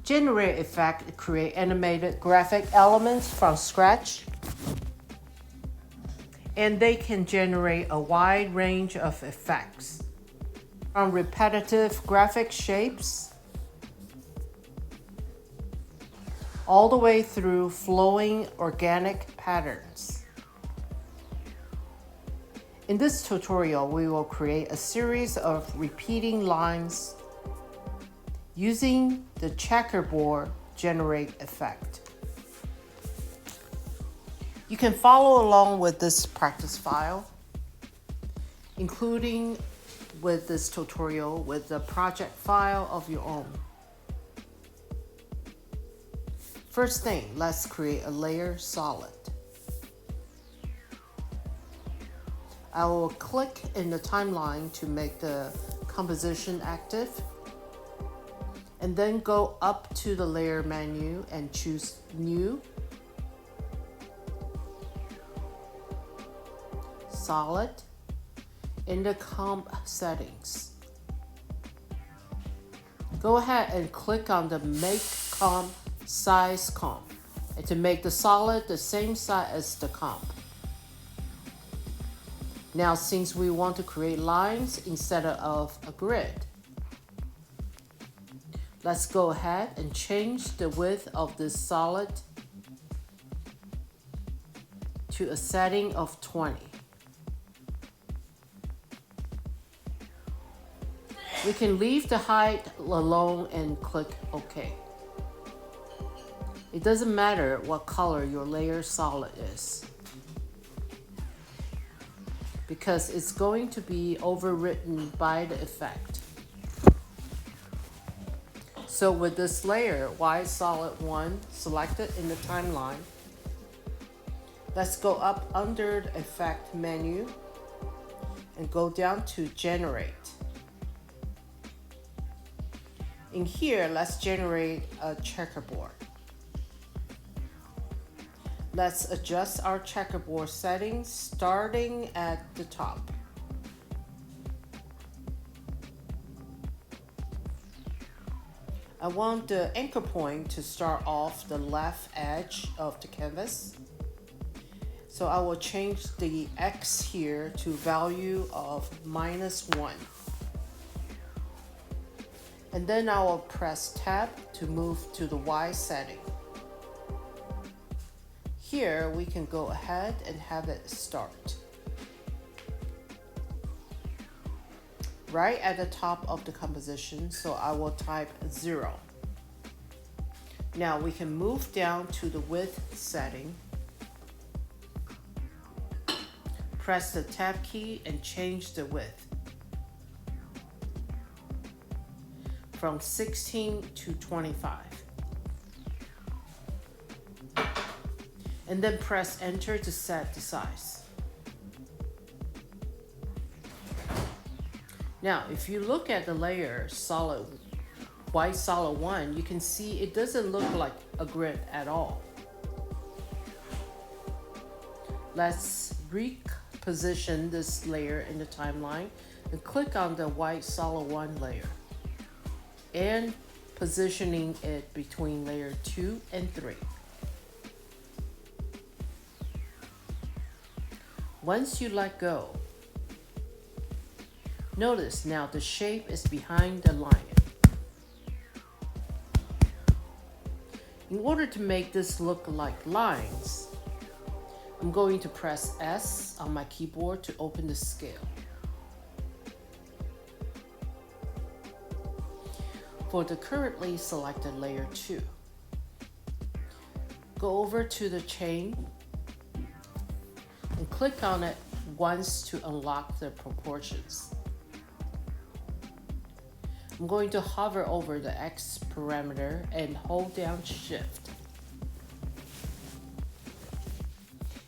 Generate effect, create animated graphic elements from scratch. And they can generate a wide range of effects, from repetitive graphic shapes all the way through flowing organic patterns. In this tutorial, we will create a series of repeating lines using the checkerboard generate effect. You can follow along with this practice file, including with this tutorial with the project file of your own. First thing, let's create a layer solid. I will click in the timeline to make the composition active, and then go up to the layer menu and choose New, Solid, in the comp settings. Go ahead and click on the Make Comp Size Comp, and to make the solid the same size as the comp. Now, since we want to create lines instead of a grid, let's go ahead and change the width of this solid to a setting of 20. We can leave the height alone and click OK. It doesn't matter what color your layer solid is, because it's going to be overwritten by the effect. So with this layer, Y Solid 1 selected in the timeline, let's go up under the Effect menu and go down to Generate. In here, let's generate a checkerboard. Let's adjust our checkerboard settings starting at the top. I want the anchor point to start off the left edge of the canvas. So I will change the X here to value of -1. And then I will press Tab to move to the Y setting. Here we can go ahead and have it start right at the top of the composition, so I will type 0. Now we can move down to the width setting, press the Tab key and change the width from 16 to 25. And then press Enter to set the size. Now, if you look at the layer solid, Y Solid 1, you can see it doesn't look like a grid at all. Let's reposition this layer in the timeline and click on the Y Solid 1 layer and positioning it between layer 2 and 3. Once you let go, notice now the shape is behind the lion. In order to make this look like lines, I'm going to press S on my keyboard to open the scale. For the currently selected layer 2, go over to the chain and click on it once to unlock the proportions. I'm going to hover over the X parameter and hold down Shift.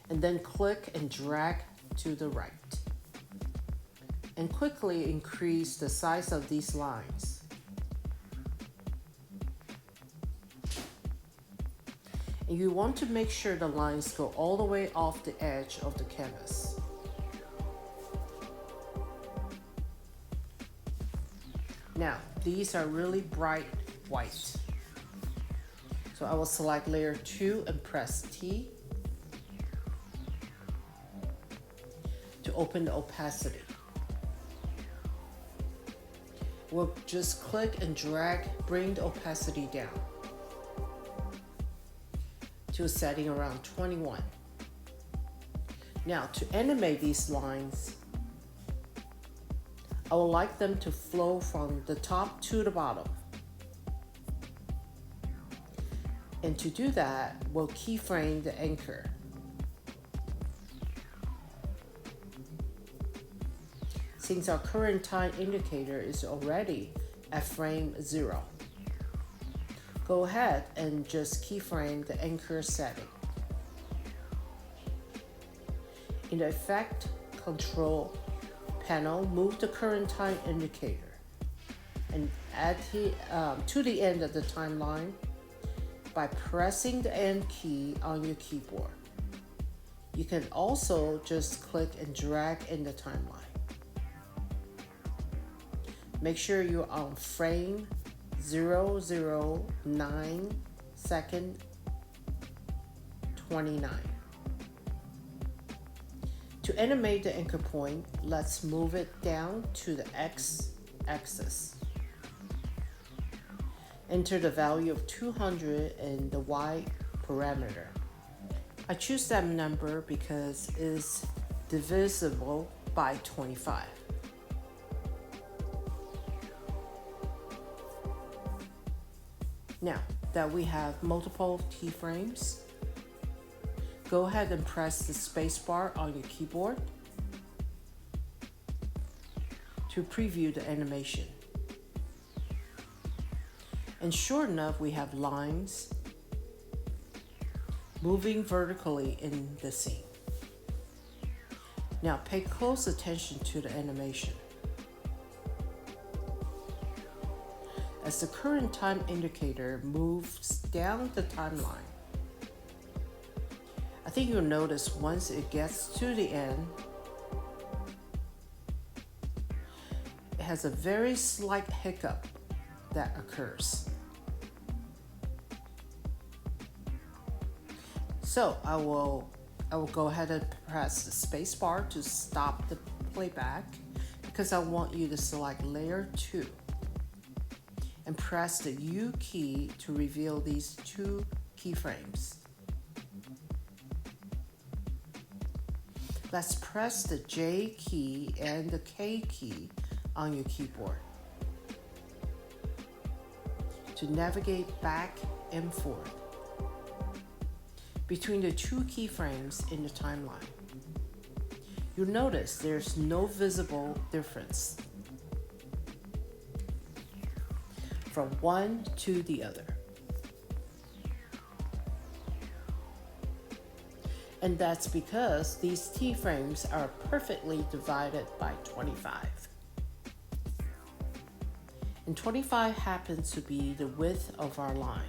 And then click and drag to the right. And quickly increase the size of these lines. And you want to make sure the lines go all the way off the edge of the canvas. Now, these are really bright white. So I will select layer 2 and press T to open the opacity. We'll just click and drag, bring the opacity down to a setting around 21. Now to animate these lines, I would like them to flow from the top to the bottom. And to do that, we'll keyframe the anchor. Since our current time indicator is already at frame 0, go ahead and just keyframe the anchor setting. In the Effect Control panel, move the current time indicator and add to the end of the timeline by pressing the End key on your keyboard. You can also just click and drag in the timeline. Make sure you're on frame 009 second 29. To animate the anchor point, let's move it down to the x-axis. Enter the value of 200 in the y parameter. I choose that number because it's divisible by 25. Now that we have multiple keyframes, go ahead and press the spacebar on your keyboard to preview the animation. And sure enough, we have lines moving vertically in the scene. Now pay close attention to the animation. As the current time indicator moves down the timeline, I think you'll notice once it gets to the end, it has a very slight hiccup that occurs. So I will go ahead and press the space bar to stop the playback because I want you to select layer 2 and press the U key to reveal these 2 keyframes. Let's press the J key and the K key on your keyboard to navigate back and forth between the 2 keyframes in the timeline. You'll notice there's no visible difference from one to the other. And that's because these keyframes are perfectly divided by 25. And 25 happens to be the width of our lines.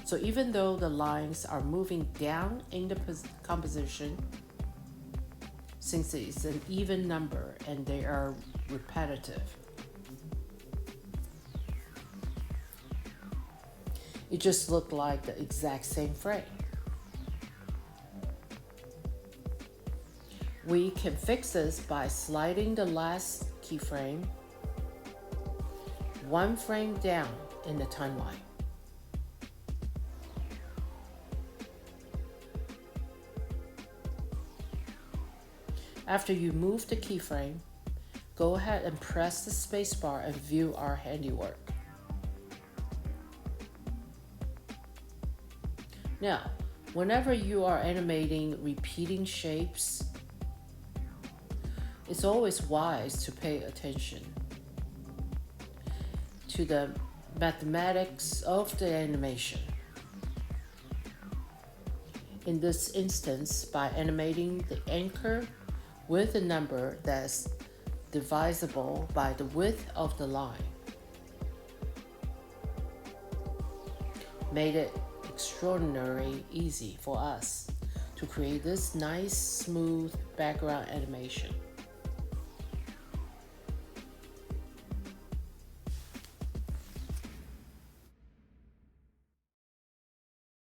So even though the lines are moving down in the composition, since it's an even number and they are repetitive, it just looked like the exact same frame. We can fix this by sliding the last keyframe 1 frame down in the timeline. After you move the keyframe, go ahead and press the spacebar and view our handiwork. Now, whenever you are animating repeating shapes, it's always wise to pay attention to the mathematics of the animation. In this instance, by animating the anchor with a number that's divisible by the width of the line, made it extraordinarily easy for us to create this nice, smooth background animation.